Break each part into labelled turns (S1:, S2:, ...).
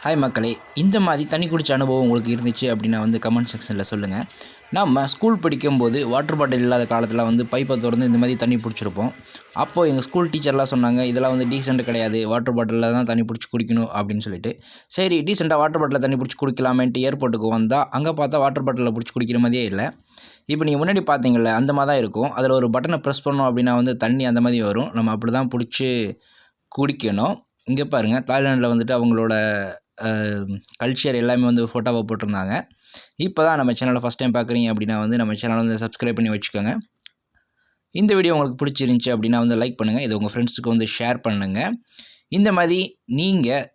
S1: Hi மக்களே, இந்த மாதிரி தண்ணி குடிச்ச அனுபவம் உங்களுக்கு இருந்துச்சு அப்படின்னா கமெண்ட் செக்ஷனில் சொல்லுங்கள். நம்ம ஸ்கூல் படிக்கும்போது வாட்டர் பாட்டில் இல்லாத காலத்தில் பைப்பை திறந்து இந்த மாதிரி தண்ணி பிடிச்சிருப்போம். அப்போது எங்கள் ஸ்கூல் டீச்சர்லாம் சொன்னாங்க, இதெல்லாம் டீசென்ட் கிடையாது, வாட்டர் பாட்டிலில் தான் தண்ணி பிடிச்சி குடிக்கணும் அப்படின்னு சொல்லிட்டு. சரி, டீசெண்டாக வாட்டர் பாட்டிலில் தண்ணி பிடிச்சி குடிக்கலாமேன்ட்டு ஏர்போர்ட்டுக்கு வந்தால் அங்கே பார்த்தா வாட்டர் பாட்டிலில் பிடிச்சி குடிக்கிற மாதிரியே இல்லை. இப்போ நீங்கள் முன்னாடி பார்த்தீங்கல்ல, அந்த மாதிரி தான் இருக்கும். அதில் ஒரு பட்டனை ப்ரெஸ் பண்ணோம் அப்படின்னா தண்ணி அந்த மாதிரி வரும். நம்ம அப்படி தான் பிடிச்சி குடிக்கணும். இங்கே பாருங்கள், தாய்லாண்டில் அவங்களோட கல்ச்சர் எல்லாமே ஃபோட்டோவை போட்டிருந்தாங்க. இப்போ தான் நம்ம சேனலை ஃபஸ்ட் டைம் பார்க்குறீங்க அப்படின்னா நம்ம சேனலை சப்ஸ்கிரைப் பண்ணி வச்சுக்கோங்க. இந்த வீடியோ உங்களுக்கு பிடிச்சிருந்துச்சி அப்படின்னா லைக் பண்ணுங்கள். இது உங்கள் ஃப்ரெண்ட்ஸுக்கு ஷேர் பண்ணுங்கள். இந்த மாதிரி நீங்கள்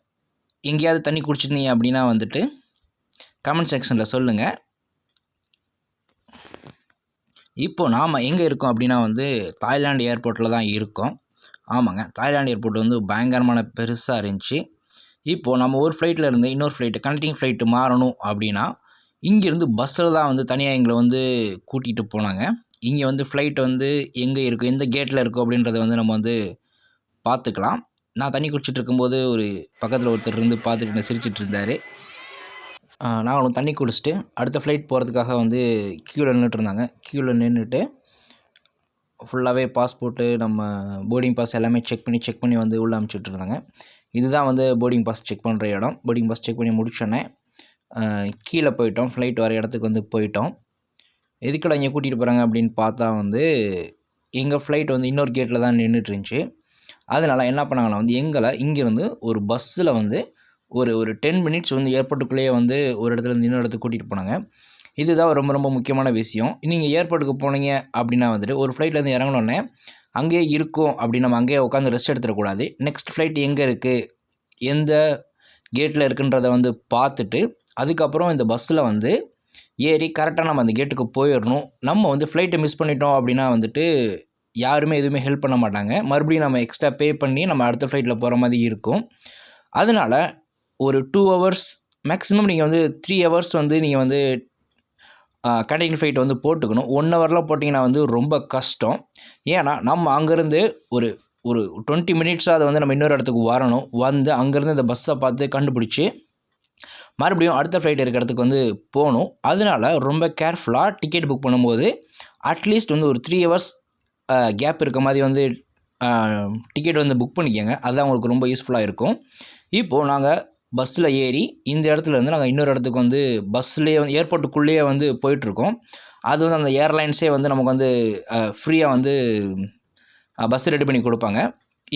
S1: எங்கேயாவது தண்ணி குடிச்சிருந்தீங்க அப்படின்னா கமெண்ட் செக்ஷனில் சொல்லுங்கள். இப்போது நாம் எங்கே இருக்கோம் அப்படின்னா தாய்லாந்து ஏர்போர்ட்டில் தான் இருக்கோம். ஆமாங்க, தாய்லாந்து ஏர்போர்ட் பயங்கரமான பெருசாக இருந்துச்சு. இப்போது நம்ம ஒரு ஃப்ளைட்டில் இருந்து இன்னொரு ஃப்ளைட்டு கனெக்டிங் ஃப்ளைட்டு மாறணும் அப்படின்னா இங்கேருந்து பஸ்ஸில் தான் தனியாக எங்களை கூட்டிகிட்டு போனாங்க. இங்கே ஃப்ளைட் எங்கே இருக்குது, எந்த கேட்டில் இருக்குது அப்படின்றத நம்ம பார்த்துக்கலாம். நான் தண்ணி குடிச்சிட்டு இருக்கும்போது ஒரு பக்கத்தில் ஒருத்தர் பார்த்துட்டு சிரிச்சிட்டு இருந்தார். நாங்களும் தண்ணி குடிச்சிட்டு அடுத்த ஃப்ளைட் போகிறதுக்காக க்யூவில் நின்றுட்டு இருந்தாங்க. க்யூவில் நின்றுட்டு ஃபுல்லாகவே பாஸ்போர்ட்டு, நம்ம போர்டிங் பாஸ் எல்லாமே செக் பண்ணி உள்ளே அனுப்பிச்சுட்டு இருந்தாங்க. இதுதான் போர்டிங் பாஸ் செக் பண்ணுற இடம். போர்டிங் பாஸ் செக் பண்ணி முடிச்சோன்னே கீழே போயிட்டோம். ஃப்ளைட் வர இடத்துக்கு போயிட்டோம். எதுக்குடா இங்கே கூட்டிகிட்டு போகிறாங்க அப்படின்னு பார்த்தா எங்கள் ஃப்ளைட் இன்னொரு கேட்டில் தான் நின்றுட்டு இருந்துச்சு. அதனால் என்ன பண்ணாங்கன்னா எங்களை இங்கேருந்து ஒரு பஸ்ஸில் ஒரு 10 மினிட்ஸ் ஏர்போர்ட்டுக்குள்ளேயே ஒரு இடத்துலேருந்து இன்னொரு இடத்துக்கு கூட்டிகிட்டு போனாங்க. இதுதான் ரொம்ப ரொம்ப முக்கியமான விஷயம். நீங்கள் ஏர்போர்ட்டுக்கு போனீங்க அப்படின்னா ஒரு ஃப்ளைட்லேருந்து இறங்கினோடனே அங்கேயே இருக்கும் அப்படின்னு நம்ம அங்கேயே உட்காந்து ரெஸ்ட் எடுத்துடக்கூடாது. நெக்ஸ்ட் ஃப்ளைட் எங்கே இருக்குது, எந்த கேட்டில் இருக்குன்றதை பார்த்துட்டு அதுக்கப்புறம் இந்த பஸ்ஸில் ஏறி கரெக்டாக நம்ம அந்த கேட்டுக்கு போயிடணும். நம்ம ஃப்ளைட்டை மிஸ் பண்ணிட்டோம் அப்படின்னா யாருமே எதுவுமே ஹெல்ப் பண்ண மாட்டாங்க. மறுபடியும் நம்ம எக்ஸ்ட்ரா பே பண்ணி நம்ம அடுத்த ஃப்ளைட்டில் போகிற மாதிரி இருக்கும். அதனால் ஒரு 2 ஹவர்ஸ் மேக்ஸிமம் நீங்கள் 3 ஹவர்ஸ் நீங்கள் கனெக்டிங் ஃப்ளைட் போட்டுக்கணும். 1 ஹவர்லாம் போட்டிங்கன்னா ரொம்ப கஷ்டம். ஏன்னா நம்ம அங்கேருந்து ஒரு 20 மினிட்ஸாக அதை நம்ம இன்னொரு இடத்துக்கு வரணும். அங்கேருந்து இந்த பஸ்ஸை பார்த்து கண்டுபிடிச்சி மறுபடியும் அடுத்த ஃப்ளைட் இருக்கிற இடத்துக்கு போகணும். அதனால் ரொம்ப கேர்ஃபுல்லாக டிக்கெட் புக் பண்ணும்போது அட்லீஸ்ட் ஒரு 3 ஹவர்ஸ் கேப் இருக்க மாதிரி டிக்கெட் புக் பண்ணிக்கோங்க. அதுதான் உங்களுக்கு ரொம்ப யூஸ்ஃபுல்லாக இருக்கும். இப்போது நாங்கள் பஸ்ஸில் ஏறி இந்த இடத்துலேருந்து நாங்கள் இன்னொரு இடத்துக்கு பஸ்லேயே ஏர்போர்ட்டுக்குள்ளேயே போயிட்டுருக்கோம். அது அந்த ஏர்லைன்ஸே நமக்கு ஃப்ரீயாக பஸ் ரெடி பண்ணி கொடுப்பாங்க.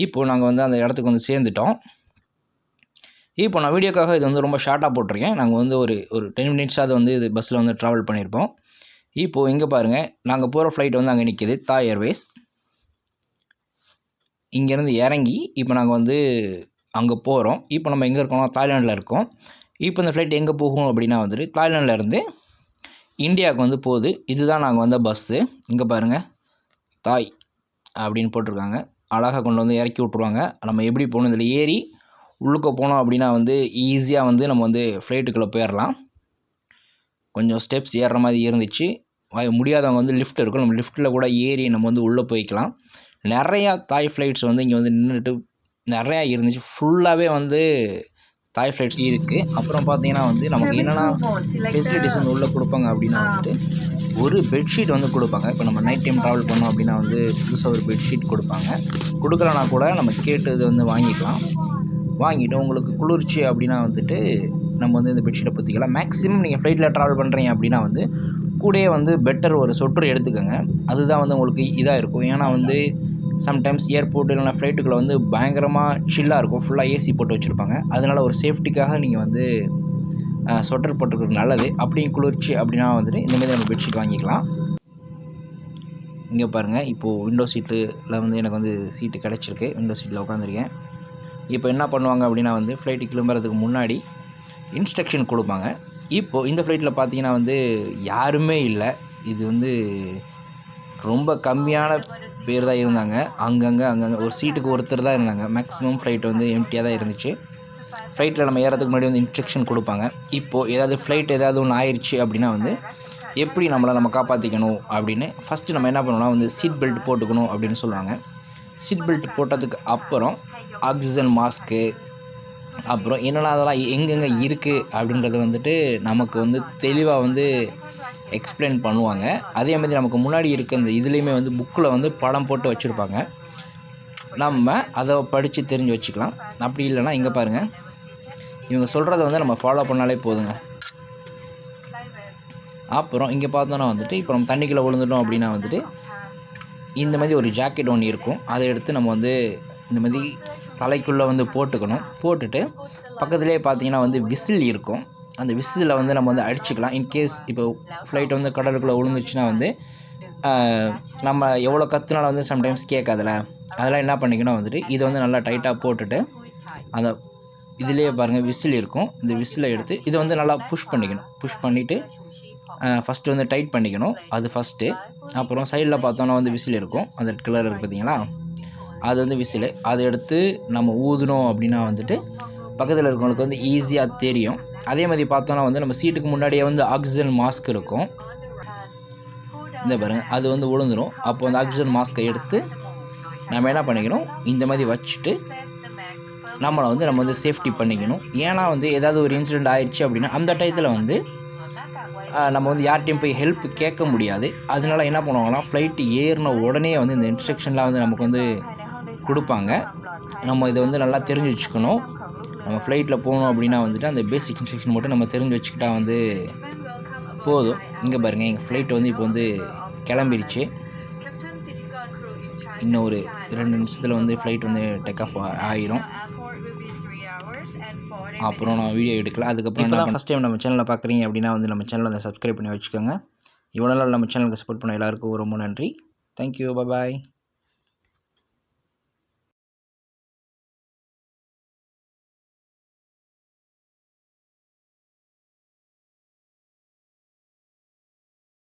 S1: இப்போது நாங்கள் அந்த இடத்துக்கு சேர்ந்துட்டோம். இப்போ நான் வீடியோக்காக இது ரொம்ப ஷார்ட்டாக போட்டிருக்கேன். நாங்கள் ஒரு 10 மினிட்ஸாவது இது பஸ்ஸில் ட்ராவல் பண்ணியிருப்போம். இப்போது இங்கே பாருங்கள், நாங்கள் போகிற ஃப்ளைட் அங்கே நிற்கிது, தாய் ஏர்வேஸ். இங்கேருந்து இறங்கி இப்போ நாங்கள் அங்கே போகிறோம். இப்போ நம்ம எங்கே இருக்கோம்னா தாய்லாண்டில் இருக்கோம். இப்போ இந்த ஃப்ளைட் எங்கே போகும் அப்படின்னா தாய்லாண்டில் இருந்து இந்தியாவுக்கு போகுது. இதுதான் நாங்கள் வந்த பஸ்ஸு. இங்கே பாருங்கள், தாய் அப்படின்னு போட்டிருக்காங்க. அழகாக கொண்டு இறக்கி விட்ருவாங்க. நம்ம எப்படி போகணும், இதில் ஏறி உள்ளுக்க போனோம் அப்படின்னா ஈஸியாக நம்ம ஃப்ளைட்டுக்குள்ளே போயிடலாம். கொஞ்சம் ஸ்டெப்ஸ் ஏறுற மாதிரி இருந்துச்சு. முடியாதவங்க லிஃப்ட் இருக்கும், நம்ம லிஃப்ட்டில் கூட ஏறி நம்ம உள்ளே போய்க்கலாம். நிறையா தாய் ஃப்ளைட்ஸ் இங்கே நின்றுட்டு நிறையா இருந்துச்சு. ஃபுல்லாகவே தாய் ஃப்ளைட்ஸ் இருக்குது. அப்புறம் பார்த்தீங்கன்னா நமக்கு என்னென்னா ஃபெசிலிட்டிஸ் உள்ளே கொடுப்பாங்க அப்படின்னா ஒரு பெட்ஷீட் கொடுப்பாங்க. இப்போ நம்ம நைட் டைம் ட்ராவல் பண்ணோம் அப்படின்னா புதுசாக ஒரு பெட்ஷீட் கொடுப்பாங்க. கொடுக்கலனா கூட நம்ம கேட்டு இது வாங்கிக்கலாம். வாங்கிட்டு உங்களுக்கு குளிர்ச்சி அப்படின்னா நம்ம இந்த பெட்ஷீட்டை பற்றிக்கலாம். மேக்ஸிமம் நீங்கள் ஃப்ளைட்டில் ட்ராவல் பண்ணுறீங்க அப்படின்னா கூடயே பெட்டர் ஒரு சொட்டர் எடுத்துக்கோங்க. அதுதான் உங்களுக்கு இதாக இருக்கும். ஏன்னா சம்டைம்ஸ் ஏர்போர்ட் இல்லைனா ஃப்ளைட்டுக்குள்ளே பயங்கரமாக சில்லாக இருக்கும். ஃபுல்லாக ஏசி போட்டு வச்சுருப்பாங்க. அதனால் ஒரு சேஃப்டிக்காக நீங்கள் சொட்டர் போட்டுக்கிறது நல்லது. அப்படியும் குளிர்ச்சி அப்படின்னா இந்தமாதிரி நம்ம பெட்ஷீட் வாங்கிக்கலாம். இங்கே பாருங்கள், இப்போது விண்டோ சீட்டில் எனக்கு சீட்டு கிடச்சிருக்கு. விண்டோ சீட்டில் உட்காந்துருக்கேன். இப்போ என்ன பண்ணுவாங்க அப்படின்னா ஃப்ளைட்டு கிளம்புறதுக்கு முன்னாடி இன்ஸ்ட்ரக்ஷன் கொடுப்பாங்க. இப்போது இந்த ஃப்ளைட்டில் பார்த்தீங்கன்னா யாருமே இல்லை. இது ரொம்ப கம்மியான பேர் தான் இருந்தாங்க. அங்கங்கே ஒரு சீட்டுக்கு ஒருத்தர் தான் இருந்தாங்க. மேக்ஸிமம் ஃப்ளைட் எம்டியாக தான் இருந்துச்சு. ஃப்ளைட்டில் நம்ம ஏறதுக்கு முன்னாடி இன்ஸ்ட்ரக்ஷன் கொடுப்பாங்க. இப்போது ஏதாவது ஃப்ளைட் ஏதாவது ஒன்று ஆயிடுச்சு அப்படின்னா எப்படி நம்ம காப்பாற்றிக்கணும் அப்படின்னு ஃபஸ்ட்டு நம்ம என்ன பண்ணணும்னா சீட் பெல்ட் போட்டுக்கணும் அப்படின்னு சொல்லுவாங்க. சீட் பெல்ட் போட்டதுக்கு அப்புறம் ஆக்சிஜன் மாஸ்க்கு, அப்புறம் என்னென்னா அதெல்லாம் எங்கெங்கே இருக்குது அப்படின்றது வந்துட்டு நமக்கு வந்து தெளிவாக வந்து எக்ஸ்பிளைன் பண்ணுவாங்க. அதே மாதிரி நமக்கு முன்னாடி இருக்க இந்த இதுலேயுமே வந்து புக்கில் வந்து படம் போட்டு வச்சுருப்பாங்க. நம்ம அதை படித்து தெரிஞ்சு வச்சுக்கலாம். அப்படி இல்லைன்னா இங்கே பாருங்கள், இவங்க சொல்கிறத வந்து நம்ம ஃபாலோ பண்ணாலே போதுங்க. அப்புறம் இங்கே பார்த்தோன்னா வந்துட்டு இப்போ நம்ம தண்ணிக்குள்ளே விழுந்துட்டோம் அப்படின்னா வந்துட்டு இந்த மாதிரி ஒரு ஜாக்கெட் ஒன்று இருக்கும். அதை எடுத்து நம்ம வந்து இந்த மாதிரி தலைக்குள்ளே வந்து போட்டுக்கணும். போட்டுட்டு பக்கத்துலேயே பார்த்தீங்கன்னா வந்து விசில் இருக்கும். அந்த விசிலில் வந்து நம்ம வந்து அடிச்சுக்கலாம். இன்கேஸ் இப்போ ஃப்ளைட் வந்து கடலுக்குள்ளே விழுந்துச்சுன்னா வந்து நம்ம எவ்வளோ கற்றுனாலும் வந்து சம்டைம்ஸ் கேட்காதுல, அதெல்லாம் என்ன பண்ணிக்கணும் வந்துட்டு இதை வந்து நல்லா டைட்டாக போட்டுட்டு அந்த இதிலேயே பாருங்கள் விசில் இருக்கும். இந்த விசிலை எடுத்து இதை வந்து நல்லா புஷ் பண்ணிக்கணும். புஷ் பண்ணிவிட்டு ஃபஸ்ட்டு வந்து டைட் பண்ணிக்கணும். அது ஃபஸ்ட்டு. அப்புறம் சைடில் பார்த்தோன்னா வந்து விசில் இருக்கும். அந்த ரெட் கலர் இருக்குது பார்த்தீங்களா, அது வந்து விசிலு. அதை எடுத்து நம்ம ஊதுனோம் அப்படின்னா வந்துட்டு பக்கத்தில் இருக்கவங்களுக்கு வந்து ஈஸியாக தெரியும். அதே மாதிரி பார்த்தோன்னா வந்து நம்ம சீட்டுக்கு முன்னாடியே வந்து ஆக்சிஜன் மாஸ்க் இருக்கும். இந்த பாருங்கள், அது வந்து விழுந்துடும். அப்போ அந்த ஆக்சிஜன் மாஸ்க்கை எடுத்து நம்ம என்ன பண்ணிக்கணும், இந்த மாதிரி வச்சுட்டு நம்ம வந்து சேஃப்டி பண்ணிக்கணும். ஏன்னா வந்து ஏதாவது ஒரு இன்சிடெண்ட் ஆயிடுச்சு அப்படின்னா அந்த டயத்தில் வந்து நம்ம வந்து யார்கிட்டையும் போய் ஹெல்ப் கேட்க முடியாது. அதனால என்ன பண்ணுவாங்கன்னா ஃப்ளைட்டு ஏறின உடனே வந்து இந்த இன்ஸ்ட்ரக்ஷன்லாம் வந்து நமக்கு வந்து கொடுப்பாங்க. நம்ம இதை வந்து நல்லா தெரிஞ்சு வச்சுக்கணும். நம்ம ஃப்ளைட்டில் போகணும் அப்படின்னா வந்துட்டு அந்த பேசிக் இன்ஸ்ட்ரக்ஷன் மட்டும் நம்ம தெரிஞ்சு வச்சுக்கிட்டா வந்து போதும். இங்கே பாருங்கள், எங்கள் ஃப்ளைட் வந்து இப்போ வந்து கிளம்பிருச்சு. இன்னும் ஒரு 2 நிமிஷத்தில் வந்து ஃப்ளைட் வந்து டேக் ஆஃப் ஆயிரும். அப்புறம் நான் வீடியோ எடுக்கலாம். அதுக்கப்புறம் இப்போ தான் ஃபஸ்ட் டைம் நம்ம சேனலை பார்க்குறீங்க அப்படின்னா வந்து நம்ம சேனலை வந்து சப்ஸ்கிரைப் பண்ணி வச்சுக்கோங்க. இவ்வளோ நாள் நம்ம சேனலுக்கு சப்போர்ட் பண்ண எல்லாருக்கும் ரொம்ப நன்றி. தேங்க்யூ. பாய்.